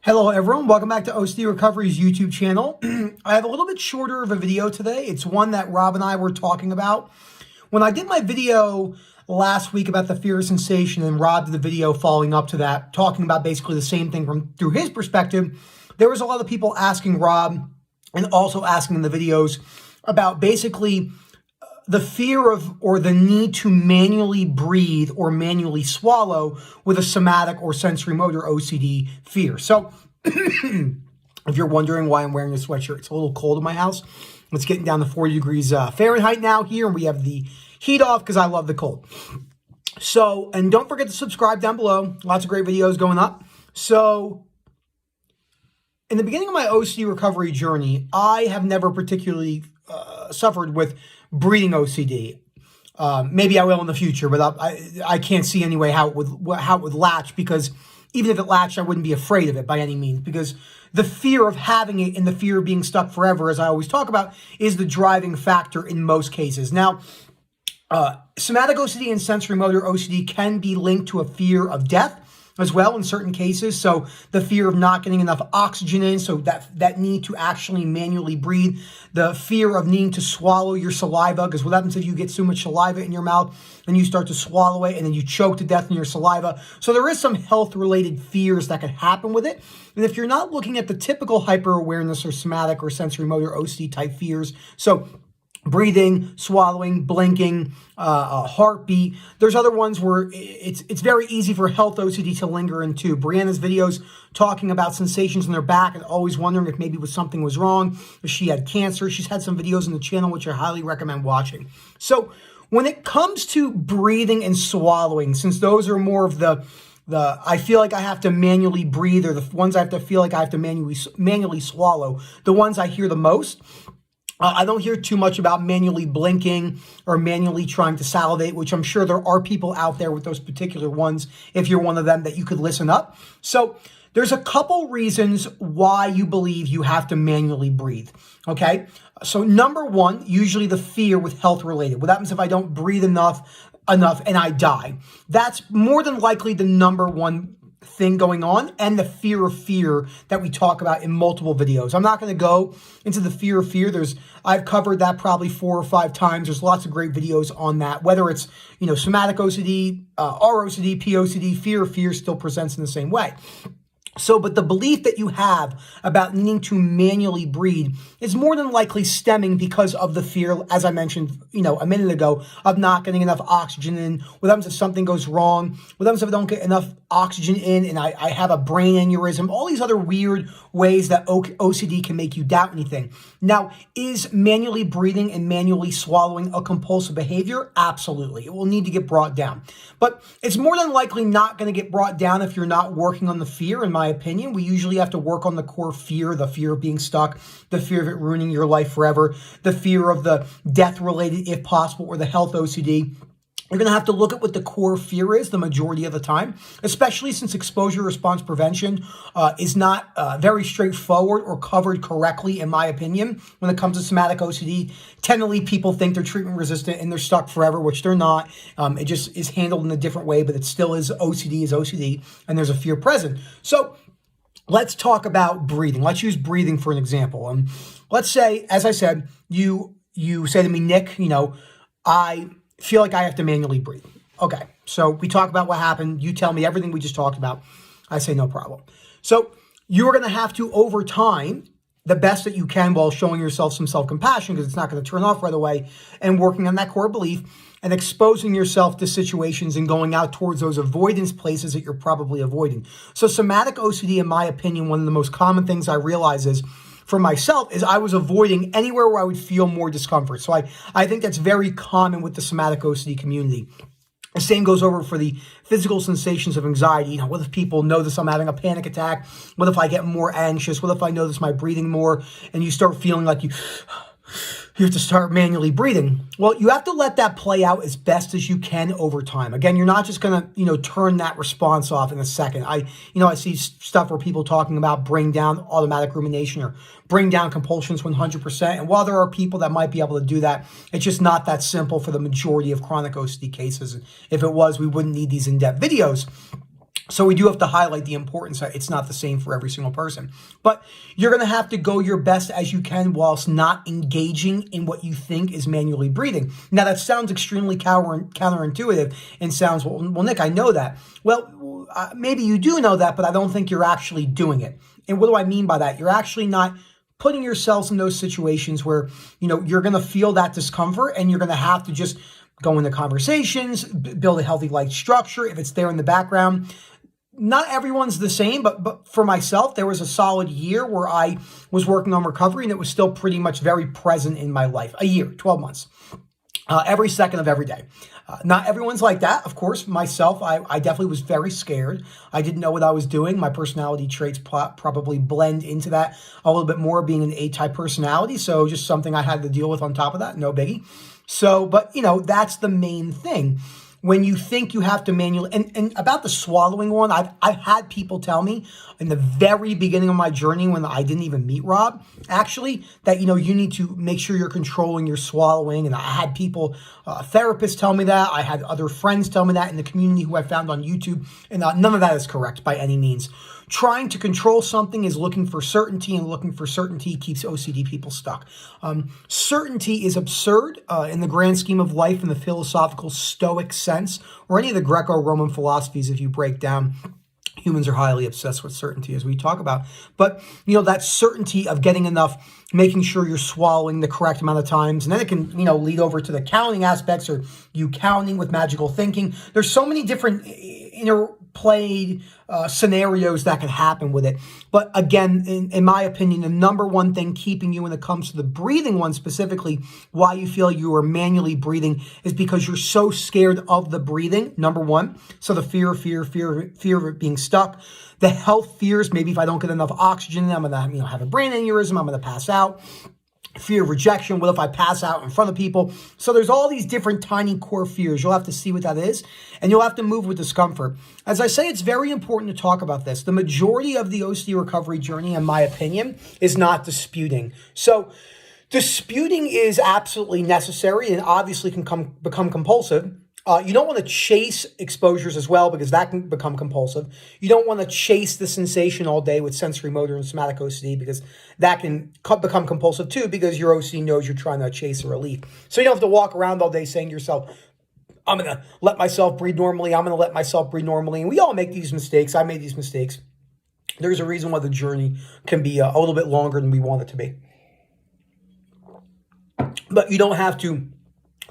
Hello everyone, welcome back to OCD Recovery's YouTube channel. I have a little bit shorter of a video today. It's one that Rob and I were talking about. When I did my video last week about the fear of sensation, and Rob did the video following up to that, talking about basically the same thing through his perspective, there was a lot of people asking Rob and also asking in the videos about basically the fear of or the need to manually breathe or manually swallow with a somatic or sensorimotor OCD fear. So if you're wondering why I'm wearing a sweatshirt, it's a little cold in my house. It's getting down to 40 degrees Fahrenheit now here, and we have the heat off because I love the cold. So, and don't forget to subscribe down below. Lots of great videos going up. So, in the beginning of my OCD recovery journey, I have never particularly suffered with breathing OCD. Maybe I will in the future, but I can't see anyway how it would latch, because even if it latched, I wouldn't be afraid of it by any means, because the fear of having it and the fear of being stuck forever, as I always talk about, is the driving factor in most cases. Now, somatic OCD and sensorimotor OCD can be linked to a fear of death as well in certain cases. So the fear of not getting enough oxygen in, so that need to actually manually breathe, the fear of needing to swallow your saliva, because what happens if you get so much saliva in your mouth and you start to swallow it and then you choke to death in your saliva. So there is some health-related fears that could happen with it. And if you're not looking at the typical hyper-awareness or somatic or sensorimotor OCD type fears, so breathing, swallowing, blinking, heartbeat. There's other ones where it's very easy for health OCD to linger into. Brianna's videos talking about sensations in her back and always wondering if maybe something was wrong, if she had cancer. She's had some videos on the channel which I highly recommend watching. So when it comes to breathing and swallowing, since those are more of the I feel like I have to manually breathe, or the ones I have to feel like I have to manually swallow, the ones I hear the most, I don't hear too much about manually blinking or manually trying to salivate, which I'm sure there are people out there with those particular ones, if you're one of them, that you could listen up. So there's a couple reasons why you believe you have to manually breathe, okay? So number one, usually the fear with health related. What happens if I don't breathe enough and I die? That's more than likely the number one thing going on, and the fear of fear that we talk about in multiple videos. I'm not going to go into the fear of fear. I've covered that probably 4 or 5 times. There's lots of great videos on that, whether it's, somatic OCD, ROCD, POCD, fear of fear still presents in the same way. So, but the belief that you have about needing to manually breathe is more than likely stemming because of the fear, as I mentioned, a minute ago, of not getting enough oxygen in. What happens if something goes wrong? What happens if I don't get enough oxygen in and I have a brain aneurysm? All these other weird ways that OCD can make you doubt anything. Now, is manually breathing and manually swallowing a compulsive behavior? Absolutely. It will need to get brought down. But it's more than likely not going to get brought down if you're not working on the fear, in my opinion. We usually have to work on the core fear, the fear of being stuck, the fear of it ruining your life forever, the fear of the death-related, if possible, or the health OCD. You're going to have to look at what the core fear is the majority of the time, especially since exposure response prevention is not very straightforward or covered correctly, in my opinion, when it comes to somatic OCD. Generally, people think they're treatment resistant and they're stuck forever, which they're not. It just is handled in a different way, but it still is OCD, and there's a fear present. So let's talk about breathing. Let's use breathing for an example. Let's say, as I said, you say to me, Nick, I feel like I have to manually breathe. Okay, so we talk about what happened. You tell me everything we just talked about. I say no problem. So you're going to have to, over time, the best that you can, while showing yourself some self-compassion, because it's not going to turn off right away, and working on that core belief and exposing yourself to situations and going out towards those avoidance places that you're probably avoiding. So somatic OCD, in my opinion, one of the most common things I realize is, for myself, is I was avoiding anywhere where I would feel more discomfort. So I think that's very common with the somatic OCD community. The same goes over for the physical sensations of anxiety. What if people notice I'm having a panic attack? What if I get more anxious? What if I notice my breathing more? And you start feeling like you have to start manually breathing. Well, you have to let that play out as best as you can over time. Again, you're not just going to, turn that response off in a second. I see stuff where people talking about bring down automatic rumination or bring down compulsions 100%. And while there are people that might be able to do that, it's just not that simple for the majority of chronic OCD cases. If it was, we wouldn't need these in-depth videos. So we do have to highlight the importance that it's not the same for every single person. But you're going to have to go your best as you can whilst not engaging in what you think is manually breathing. Now, that sounds extremely counterintuitive and sounds, well, Nick, I know that. Well, maybe you do know that, but I don't think you're actually doing it. And what do I mean by that? You're actually not putting yourselves in those situations where, you're going to feel that discomfort and you're going to have to just go into conversations, build a healthy light structure if it's there in the background. Not everyone's the same, but for myself, there was a solid year where I was working on recovery and it was still pretty much very present in my life. A year, 12 months, every second of every day. Not everyone's like that. Of course, myself, I definitely was very scared. I didn't know what I was doing. My personality traits probably blend into that a little bit more, being an A-type personality. So just something I had to deal with on top of that. No biggie. So, but that's the main thing. When you think you have to manually, and about the swallowing one, I've had people tell me in the very beginning of my journey when I didn't even meet Rob, actually, that, you need to make sure you're controlling your swallowing. And I had people, therapists tell me that. I had other friends tell me that in the community who I found on YouTube. And none of that is correct by any means. Trying to control something is looking for certainty, and looking for certainty keeps OCD people stuck. Certainty is absurd in the grand scheme of life in the philosophical Stoic sense, or any of the Greco-Roman philosophies. If you break down, humans are highly obsessed with certainty, as we talk about. But, that certainty of getting enough, making sure you're swallowing the correct amount of times. And then it can, lead over to the counting aspects, or you counting with magical thinking. There's so many different interplayed scenarios that can happen with it. But again, in my opinion, the number one thing keeping you when it comes to the breathing one specifically, why you feel you are manually breathing, is because you're so scared of the breathing, number one. So the fear of it being stuck. The health fears, maybe if I don't get enough oxygen, I'm going to have a brain aneurysm, I'm going to pass out. Fear of rejection, what if I pass out in front of people? So there's all these different tiny core fears. You'll have to see what that is, and you'll have to move with discomfort. As I say, it's very important to talk about this. The majority of the OCD recovery journey, in my opinion, is not disputing. So disputing is absolutely necessary and obviously can become compulsive. You don't want to chase exposures as well, because that can become compulsive. You don't want to chase the sensation all day with sensorimotor and somatic OCD, because that can become compulsive too, because your OCD knows you're trying to chase a relief. So you don't have to walk around all day saying to yourself, I'm going to let myself breathe normally. I'm going to let myself breathe normally. And we all make these mistakes. I made these mistakes. There's a reason why the journey can be a little bit longer than we want it to be. But you don't have to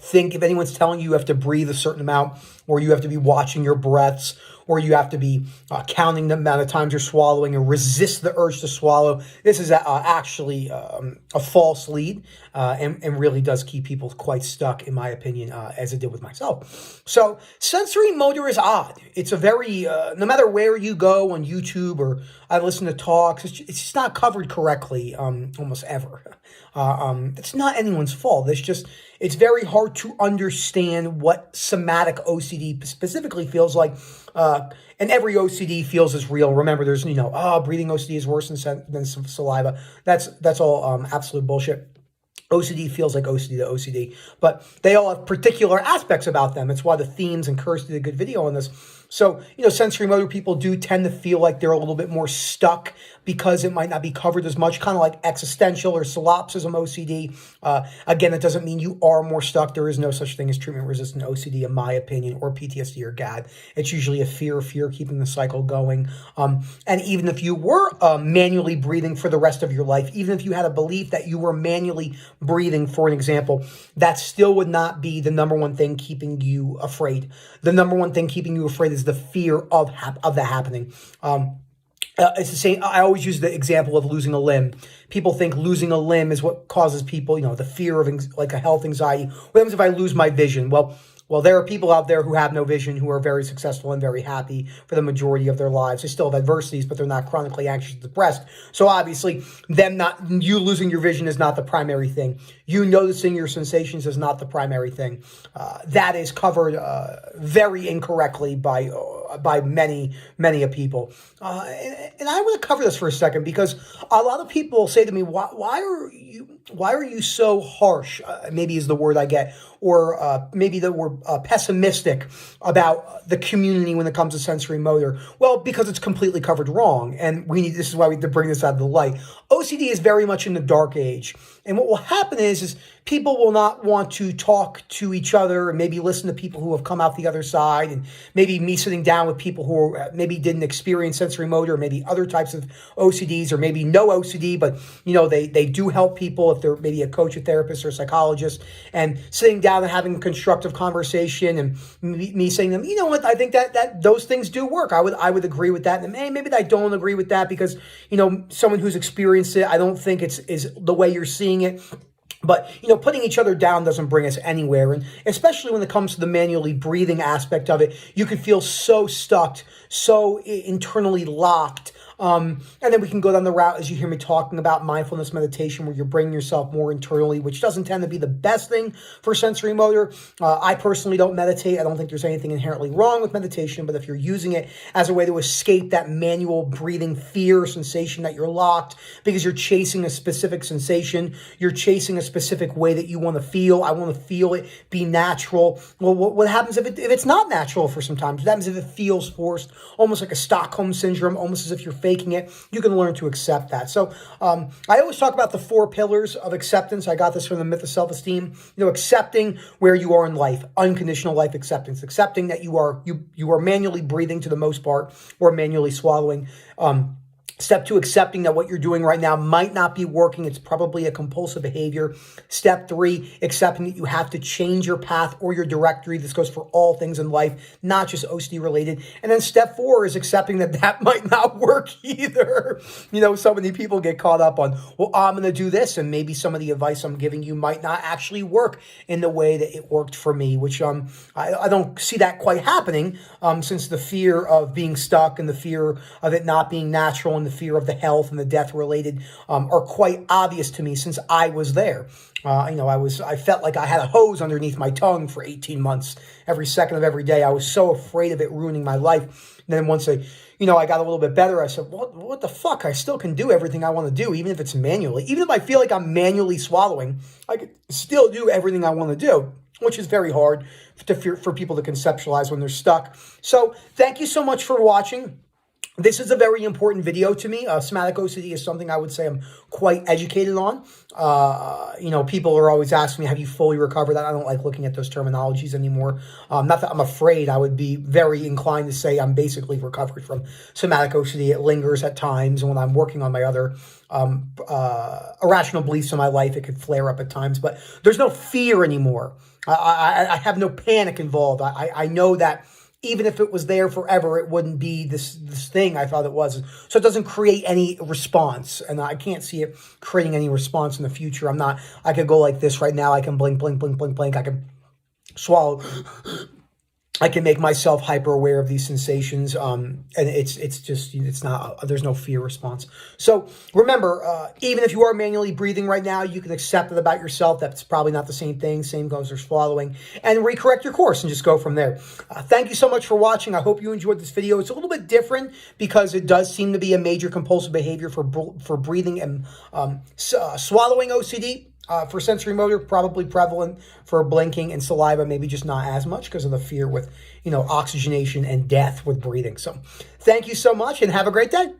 think, if anyone's telling you have to breathe a certain amount, or you have to be watching your breaths, or you have to be counting the amount of times you're swallowing and resist the urge to swallow. This is actually a false lead and really does keep people quite stuck, in my opinion, as it did with myself. So sensorimotor is odd. It's a very, no matter where you go on YouTube or I listen to talks, it's just not covered correctly almost ever. It's not anyone's fault. It's very hard to understand what somatic OCD specifically feels like. And every OCD feels is real. Remember, there's, breathing OCD is worse than saliva. That's all absolute bullshit. OCD feels like OCD to OCD, but they all have particular aspects about them. It's why the themes, and Kirsty did a good video on this. So, sensorimotor people do tend to feel like they're a little bit more stuck because it might not be covered as much, kind of like existential or solipsism OCD. Again, it doesn't mean you are more stuck. There is no such thing as treatment-resistant OCD, in my opinion, or PTSD or GAD. It's usually a fear keeping the cycle going. And even if you were manually breathing for the rest of your life, even if you had a belief that you were manually breathing, for an example, that still would not be the number one thing keeping you afraid. The number one thing keeping you afraid is the fear of that happening. It's the same. I always use the example of losing a limb. People think losing a limb is what causes people, the fear of like a health anxiety. What happens if I lose my vision? Well, there are people out there who have no vision who are very successful and very happy for the majority of their lives. They still have adversities, but they're not chronically anxious or depressed. So obviously, you losing your vision is not the primary thing. you noticing your sensations is not the primary thing. That is covered very incorrectly by many a people. And I want to cover this for a second because a lot of people say to me, why are you so harsh? Maybe is the word I get, or maybe that we're pessimistic about the community when it comes to sensorimotor. Well, because it's completely covered wrong, and this is why we need to bring this out of the light. OCD is very much in the dark age, and what will happen is people will not want to talk to each other and maybe listen to people who have come out the other side, and maybe me sitting down with people who maybe didn't experience sensorimotor, or maybe other types of OCDs, or maybe no OCD, but they do help people if they're maybe a coach, a therapist, or a psychologist, and sitting down and having a constructive conversation, and me saying to them, you know what, I think that those things do work. I would agree with that, and maybe I don't agree with that because someone who's experienced it, I don't think is the way you're seeing it. But, putting each other down doesn't bring us anywhere. And especially when it comes to the manually breathing aspect of it, you can feel so stuck, so internally locked. And then we can go down the route, as you hear me talking about, mindfulness meditation, where you're bringing yourself more internally, which doesn't tend to be the best thing for sensorimotor. I personally don't meditate. I don't think there's anything inherently wrong with meditation, but if you're using it as a way to escape that manual breathing fear sensation that you're locked because you're chasing a specific sensation, you're chasing a specific way that you want to feel. I want to feel it, be natural. Well, what happens if it's not natural for some time? What happens if it feels forced, almost like a Stockholm syndrome, almost as if you're faking it? You can learn to accept that. So I always talk about the 4 pillars of acceptance. I got this from the Myth of Self-Esteem. Accepting where you are in life, unconditional life acceptance, accepting that you are manually breathing to the most part, or manually swallowing. Step 2, accepting that what you're doing right now might not be working. It's probably a compulsive behavior. Step 3, accepting that you have to change your path or your directory. This goes for all things in life, not just OCD related. And then step 4 is accepting that might not work either. So many people get caught up on, well, I'm going to do this, and maybe some of the advice I'm giving you might not actually work in the way that it worked for me, which I don't see that quite happening since the fear of being stuck and the fear of it not being natural and the fear of the health and the death related are quite obvious to me since I was there. I felt like I had a hose underneath my tongue for 18 months. Every second of every day, I was so afraid of it ruining my life. And then once I got a little bit better, I said, what the fuck? I still can do everything I want to do, even if it's manually. Even if I feel like I'm manually swallowing, I could still do everything I want to do, which is very hard for people to conceptualize when they're stuck. So thank you so much for watching. This is a very important video to me. Somatic OCD is something I would say I'm quite educated on. People are always asking me, have you fully recovered? I don't like looking at those terminologies anymore. Not that I'm afraid. I would be very inclined to say I'm basically recovered from somatic OCD. It lingers at times, and when I'm working on my other irrational beliefs in my life, it could flare up at times. But there's no fear anymore. I have no panic involved. I know that even if it was there forever, it wouldn't be this thing I thought it was. So it doesn't create any response, and I can't see it creating any response in the future. I could go like this right now. I can blink, blink, blink, blink, blink. I can swallow. I can make myself hyper aware of these sensations, and there's no fear response. So remember, even if you are manually breathing right now, you can accept it about yourself. That's probably not the same thing. Same goes for swallowing, and recorrect your course and just go from there. Thank you so much for watching. I hope you enjoyed this video. It's a little bit different because it does seem to be a major compulsive behavior for breathing and swallowing OCD. For sensorimotor, probably prevalent for blinking and saliva, maybe just not as much because of the fear with, oxygenation and death with breathing. So thank you so much and have a great day.